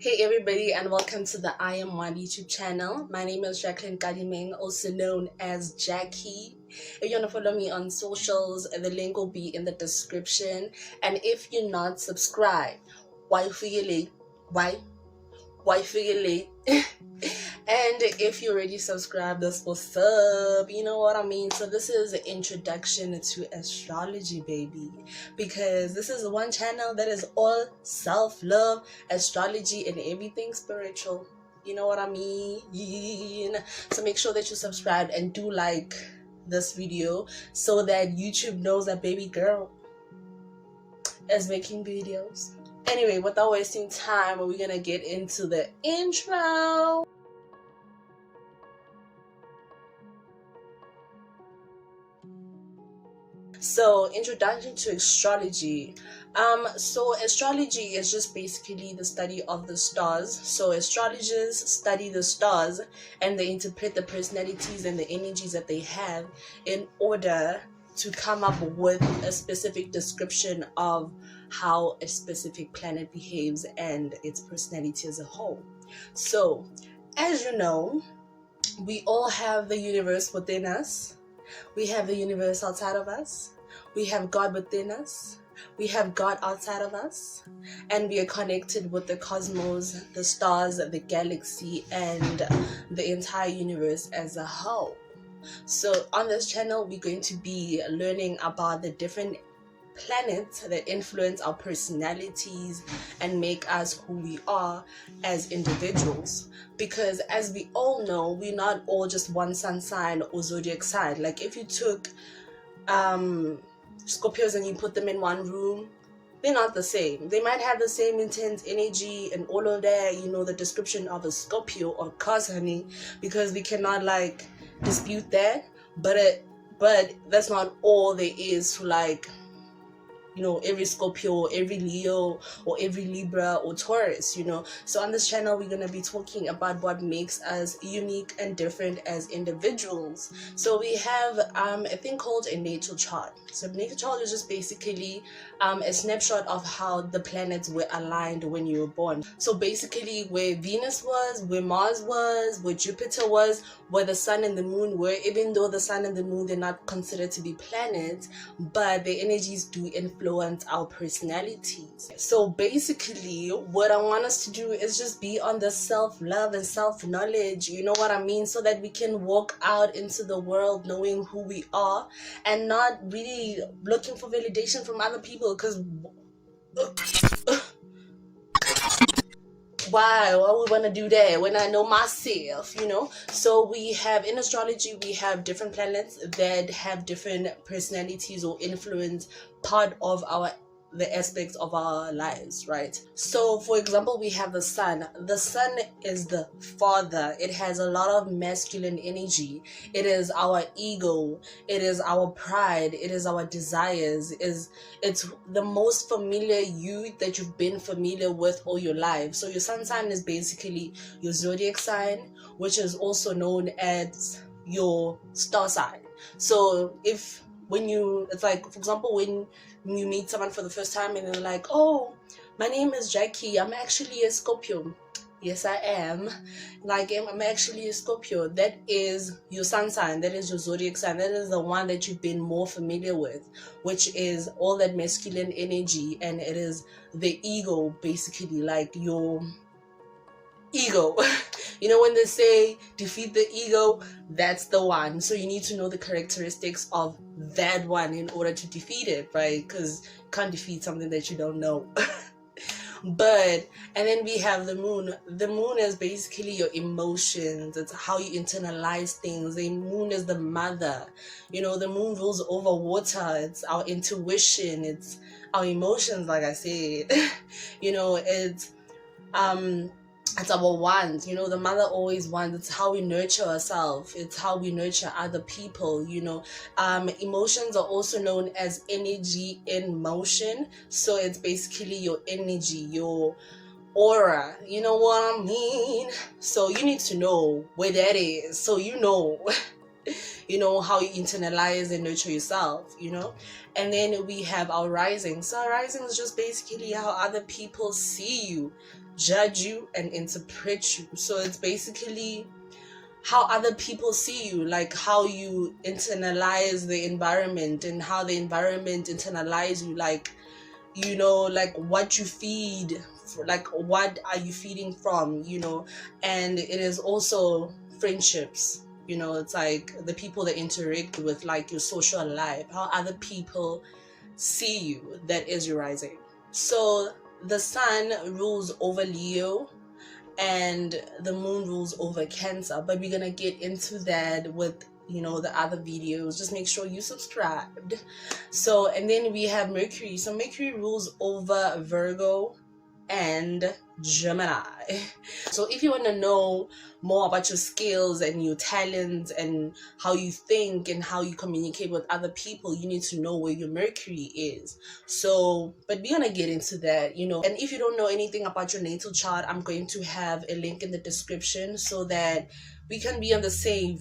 Hey everybody, and welcome to the I Am One YouTube channel. My name is Jacqueline Cardinal, also known as Jackie. If you want to follow me on socials, the link will be in the description. And if you're not subscribed, why figure late? Why figure late? And if you already subscribed, that's what's up, you know what I mean? So this is an introduction to astrology, baby, because this is one channel that is all self-love, astrology, and everything spiritual, you know what I mean? So make sure that you subscribe and do like this video so that YouTube knows that baby girl is making videos. Anyway, without wasting time, we're gonna get into the intro. So, introduction to astrology. So astrology is just basically the study of the stars. So astrologers study the stars and they interpret the personalities and the energies that they have in order to come up with a specific description of how a specific planet behaves and its personality as a whole. So, as you know, we all have the universe within us. We have the universe outside of us. We have God within us. We have God outside of us. And we are connected with the cosmos, the stars, the galaxy, and the entire universe as a whole. So on this channel, we're going to be learning about the different planets that influence our personalities and make us who we are as individuals. Because as we all know, we're not all just one sun sign or zodiac sign. Like if you took Scorpios and you put them in one room, they're not the same. They might have the same intense energy and all of that, you know, the description of a Scorpio or cause, honey, because we cannot like dispute that, but that's not all there is to like, you know, every Scorpio, every Leo, or every Libra or Taurus, you know. So on this channel, we're going to be talking about what makes us unique and different as individuals. So we have a thing called a natal chart. So natal chart is just basically a snapshot of how the planets were aligned when you were born. So basically where Venus was, where Mars was, where Jupiter was, where the sun and the moon were, even though the sun and the moon, they're not considered to be planets, but their energies do influence our personalities. So basically what I want us to do is just be on the self-love and self-knowledge, you know what I mean, so that we can walk out into the world knowing who we are and not really looking for validation from other people. Because why would we want to do that when I know myself, you know? So we have in astrology, we have different planets that have different personalities or influence part of the aspects of our lives, right? So for example, we have the sun. The sun is the father. It has a lot of masculine energy. It is our ego. It is our pride. It is our desires. It's the most familiar you that you've been familiar with all your life. So your sun sign is basically your zodiac sign, which is also known as your star sign. So it's like, for example, when you meet someone for the first time and they're like, oh, my name is Jackie, I'm actually a Scorpio. Yes, I am. Like, I'm actually a Scorpio. That is your sun sign. That is your zodiac sign. That is the one that you've been more familiar with, which is all that masculine energy, and it is the ego, basically, like your ego. You know when they say defeat the ego, that's the one. So you need to know the characteristics of that one in order to defeat it, right? Because you can't defeat something that you don't know. And then we have the moon. The moon is basically your emotions. It's how you internalize things. The moon is the mother. You know, the moon rules over water. It's our intuition. It's our emotions, like I said. You know, it's our wants, you know, the mother always wants. It's how we nurture ourselves. It's how we nurture other people, you know. Emotions are also known as energy in motion. So it's basically your energy, your aura, you know what I mean? So you need to know where that is, so you know you know, how you internalize and nurture yourself, you know. And then we have our rising. So our rising is just basically how other people see you, judge you, and interpret you. So it's basically how other people see you, like how you internalize the environment and how the environment internalize you, like, you know, like what you feed, like what are you feeding from, you know. And it is also friendships, you know, it's like the people that interact with, like your social life, how other people see you. That is your rising. So the sun rules over Leo and the moon rules over Cancer, but we're gonna get into that with, you know, the other videos. Just make sure you subscribed. So, and then we have Mercury. So Mercury rules over Virgo and Gemini. So if you want to know more about your skills and your talents and how you think and how you communicate with other people, you need to know where your Mercury is. So, but we're gonna get into that, you know. And if you don't know anything about your natal chart, I'm going to have a link in the description so that we can be on the same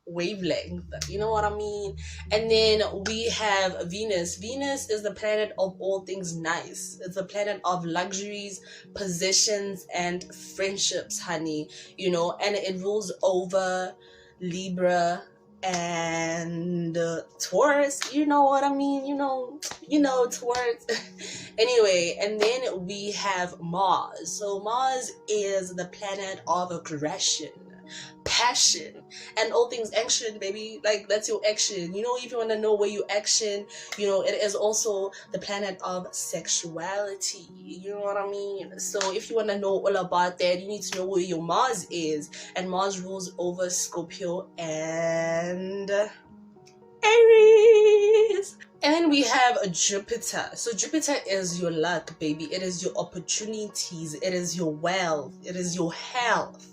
wavelength, you know what I mean. And then we have Venus. Venus is the planet of all things nice. It's a planet of luxuries, possessions, and friendships, honey, you know. And it rules over Libra and Taurus, you know what I mean, you know Taurus. Anyway, and then we have Mars. So Mars is the planet of aggression, passion, and all things action, baby. Like, that's your action, you know. If you want to know where you action, you know, it is also the planet of sexuality, you know what I mean. So if you want to know all about that, you need to know where your Mars is. And Mars rules over Scorpio and Aries. And then we have Jupiter. So Jupiter is your luck, baby. It is your opportunities, it is your wealth, it is your health.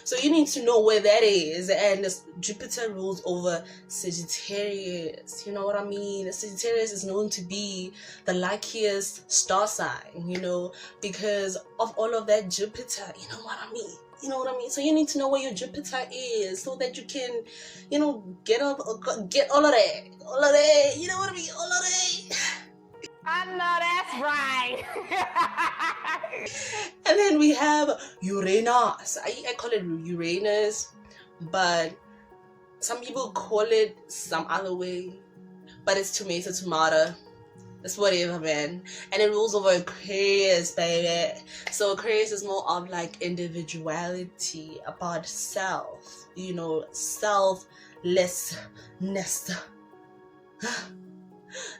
So you need to know where that is. And Jupiter rules over Sagittarius, you know what I mean. Sagittarius is known to be the luckiest star sign, you know, because of all of that Jupiter, you know what I mean. You know what I mean? So you need to know where your Jupiter is so that you can, you know, get all of that, you know what I mean, all of that. I know that's right. And then we have Uranus. I call it Uranus, but some people call it some other way, but it's tomato. It's whatever, man. And it rules over Aquarius, baby. So Aquarius is more of like individuality, about self, you know, selflessness.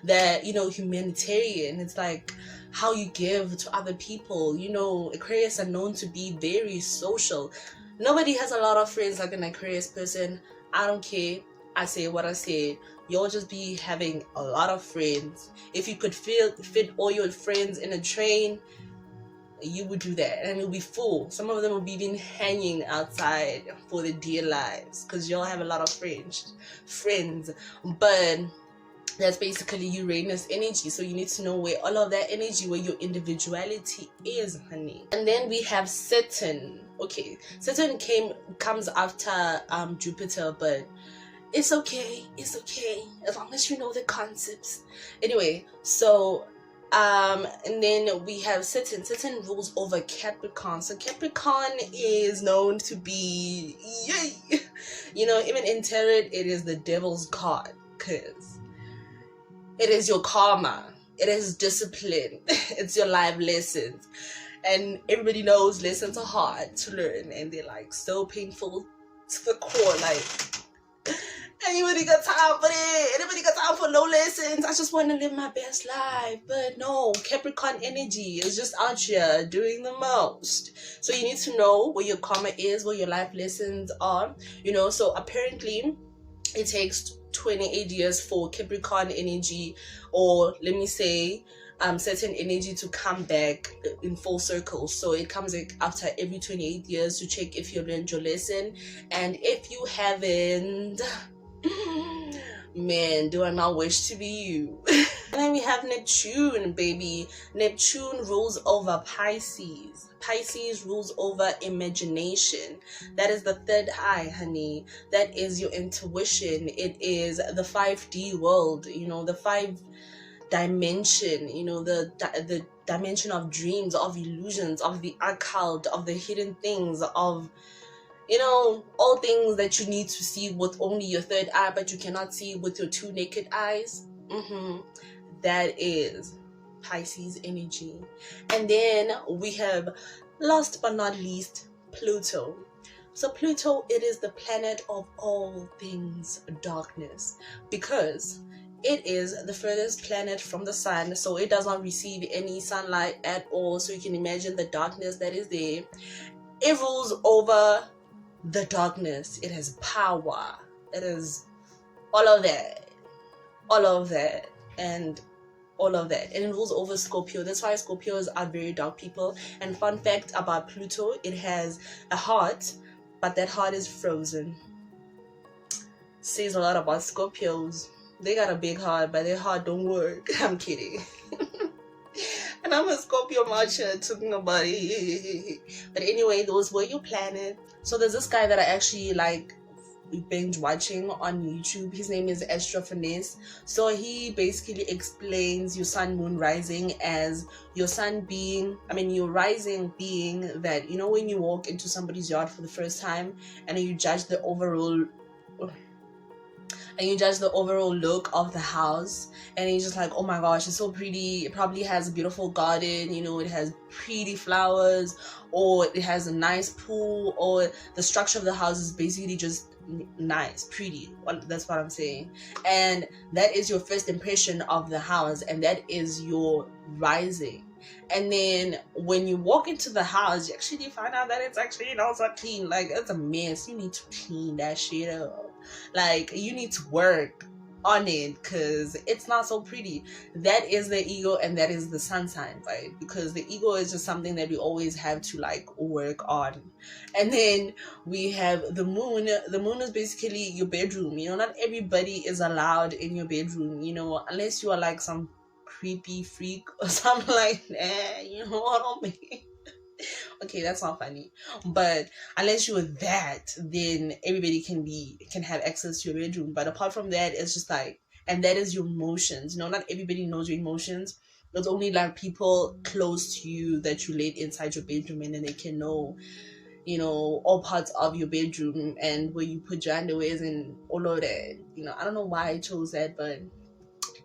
That, you know, humanitarian. It's like how you give to other people, you know. Aquarius are known to be very social. Nobody has a lot of friends like an Aquarius person. I don't care, I say what I say. You'll just be having a lot of friends. If you could fit all your friends in a train, you would do that, and it would be full. Some of them will be even hanging outside for their dear lives because y'all have a lot of friends. But that's basically Uranus energy. So you need to know where all of that energy, where your individuality is, honey. And then we have Saturn. Okay, Saturn comes after Jupiter, but it's okay as long as you know the concepts. Anyway, so and then we have Saturn rules over Capricorn. So Capricorn is known to be, yay, you know, even in tarot it is the devil's card, because it is your karma, it is discipline, it's your life lessons. And everybody knows lessons are hard to learn, and they're like so painful to the core. Like, anybody got time for that? Anybody got time for no lessons? I just want to live my best life. But no, Capricorn energy is just out here doing the most. So you need to know where your karma is, where your life lessons are, you know. So apparently it takes 28 years for Capricorn energy, or let me say Saturn energy, to come back in full circle. So it comes like after every 28 years to check if you learned your lesson. And if you haven't, man, do I not wish to be you. And then we have Neptune, baby. Neptune rules over Pisces. Pisces rules over imagination. That is the third eye, honey. That is your intuition. It is the 5D world, you know, the 5 dimension, you know, the dimension of dreams, of illusions, of the occult, of the hidden things, of, you know, all things that you need to see with only your third eye, but you cannot see with your 2 naked eyes. That is Pisces energy. And then we have, last but not least, Pluto. So Pluto, it is the planet of all things darkness, because it is the furthest planet from the sun, so it does not receive any sunlight at all. So you can imagine the darkness that is there. It rules over the darkness. It has power. It is all of that, and all of that. And it rules over Scorpio. That's why Scorpios are very dark people. And fun fact about Pluto, it has a heart, but that heart is frozen. Says a lot about Scorpios. They got a big heart, but their heart don't work. I'm kidding. And I'm a Scorpio matcha talking about it. But anyway, those were your planets. So there's this guy that I actually like binge watching on YouTube. His name is Astrology. So he basically explains your sun, moon, rising as your sun being, your rising being that, you know, when you walk into somebody's yard for the first time and you judge the overall look of the house, and you're just like, oh my gosh, it's so pretty. It probably has a beautiful garden, you know, it has pretty flowers, or it has a nice pool, or the structure of the house is basically just nice, pretty. That's what I'm saying. And that is your first impression of the house, and that is your rising. And then when you walk into the house, you actually find out that it's actually not so clean. Like, it's a mess. You need to clean that shit up. Like, you need to work on it because it's not so pretty. That is the ego, and that is the sun sign, right? Because the ego is just something that we always have to like work on. And then we have the moon. The moon is basically your bedroom. You know, not everybody is allowed in your bedroom, you know, unless you are like some creepy freak or something like that, you know what I mean? Okay, that's not funny, but unless you're that, then everybody can have access to your bedroom. But apart from that, it's just like, and that is your emotions. You know, not everybody knows your emotions. There's only like people close to you that you let inside your bedroom, and then they can know, you know, all parts of your bedroom and where you put your underwears and all of that. You know, I don't know why I chose that, but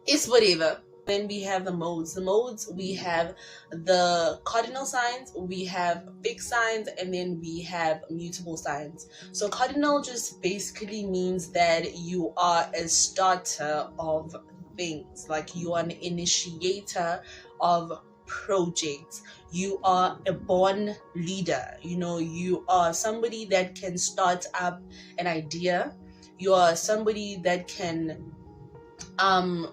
it's whatever. Then we have the modes. The modes, we have the cardinal signs, we have fixed signs, and then we have mutable signs. So cardinal just basically means that you are a starter of things, like you are an initiator of projects. You are a born leader. You know, you are somebody that can start up an idea. You are somebody that can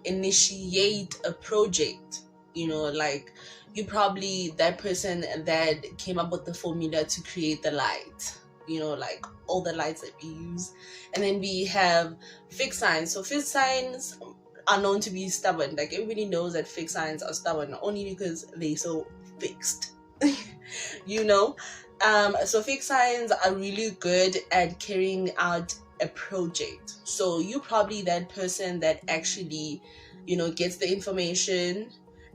initiate a project. You know, like you probably that person that came up with the formula to create the light, you know, like all the lights that we use. And then we have fixed signs. So fixed signs are known to be stubborn. Like everybody knows that fixed signs are stubborn only because they're so fixed. You know, so fixed signs are really good at carrying out a project. So you probably that person that actually, you know, gets the information,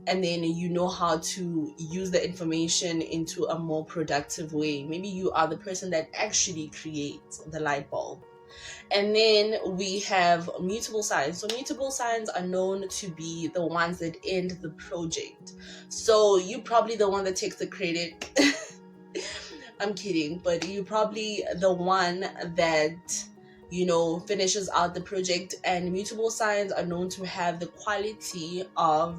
and then you know how to use the information into a more productive way. Maybe you are the person that actually creates the light bulb. And then we have mutable signs. So mutable signs are known to be the ones that end the project. So you probably the one that takes the credit. I'm kidding, but you probably the one that, you know, finishes out the project. And mutable signs are known to have the quality of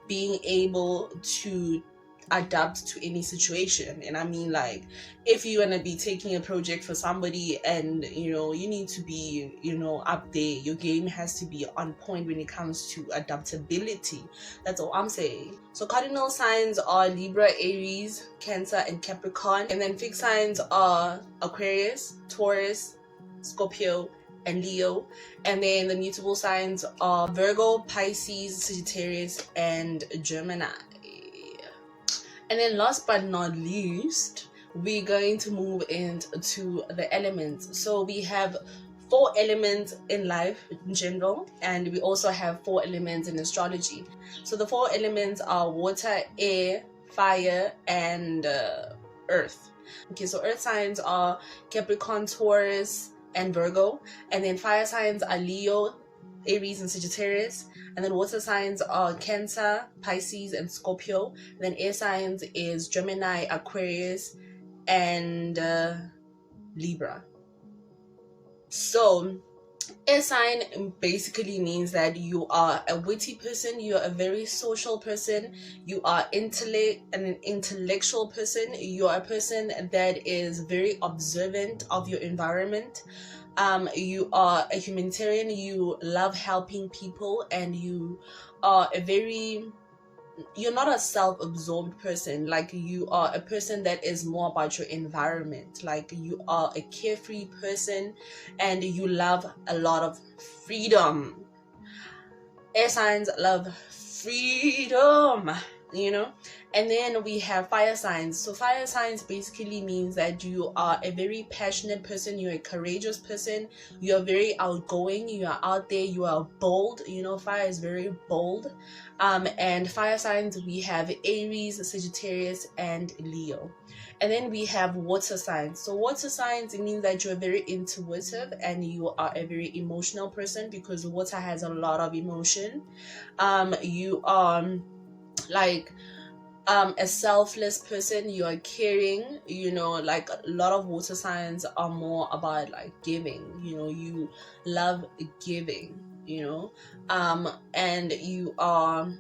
being able to adapt to any situation. And I mean, like, if you're gonna be taking a project for somebody and, you know, you need to be, you know, up there, your game has to be on point when it comes to adaptability. That's all I'm saying. So cardinal signs are Libra, Aries, Cancer, and Capricorn. And then fixed signs are Aquarius, Taurus, Scorpio, and Leo. And then the mutable signs are Virgo, Pisces, Sagittarius, and Gemini. And then last but not least, we're going to move into the elements. So we have 4 elements in life in general, and we also have 4 elements in astrology. So the 4 elements are water, air, fire, and earth. Okay, so earth signs are Capricorn, Taurus, and Virgo. And then fire signs are Leo, Aries, and Sagittarius. And then water signs are Cancer, Pisces, and Scorpio. And then air signs is Gemini, Aquarius, and Libra. So air sign basically means that you are a witty person, you are a very social person, you are an intellectual person, you are a person that is very observant of your environment. You are a humanitarian, you love helping people, and you are you're not a self-absorbed person. Like, you are a person that is more about your environment. Like, you are a carefree person and you love a lot of freedom. Air signs love freedom, you know. And then we have fire signs. So fire signs basically means that you are a very passionate person, you're a courageous person, you're very outgoing, you are out there, you are bold, you know. Fire is very bold. And fire signs, we have Aries, Sagittarius, and Leo. And then we have water signs. So water signs, it means that you're very intuitive and you are a very emotional person, because water has a lot of emotion. You are like a selfless person, you are caring, you know. Like, a lot of water signs are more about like giving, you know, you love giving, you know. And you are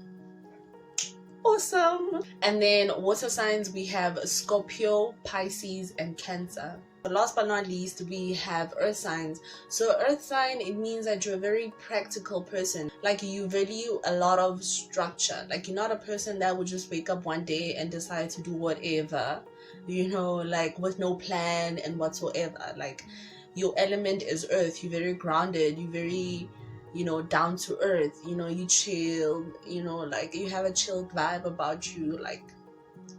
awesome. And then water signs, we have Scorpio, Pisces, and Cancer. But last but not least, we have earth signs. So earth sign, it means that you're a very practical person. Like, you value a lot of structure. Like, you're not a person that would just wake up one day and decide to do whatever, you know, like with no plan and whatsoever. Like, your element is earth. You're very grounded, you're very, you know, down to earth, you know, you chill, you know, like you have a chilled vibe about you, like,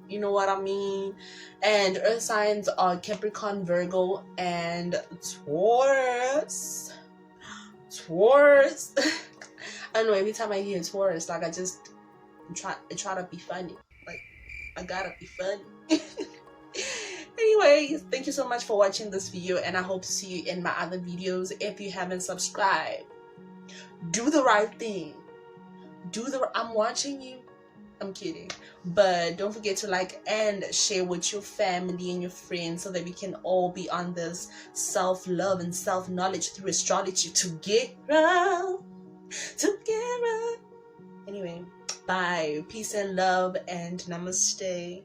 you know what I mean. And earth signs are Capricorn, Virgo, and Taurus. I don't know, every time I hear Taurus, like, I try to be funny. Like, I gotta be funny. Anyways, thank you so much for watching this video, and I hope to see you in my other videos. If you haven't subscribed, do the right thing. I'm watching you. I'm kidding. But don't forget to like and share with your family and your friends, so that we can all be on this self-love and self-knowledge through astrology together. Anyway, bye. Peace and love, and namaste.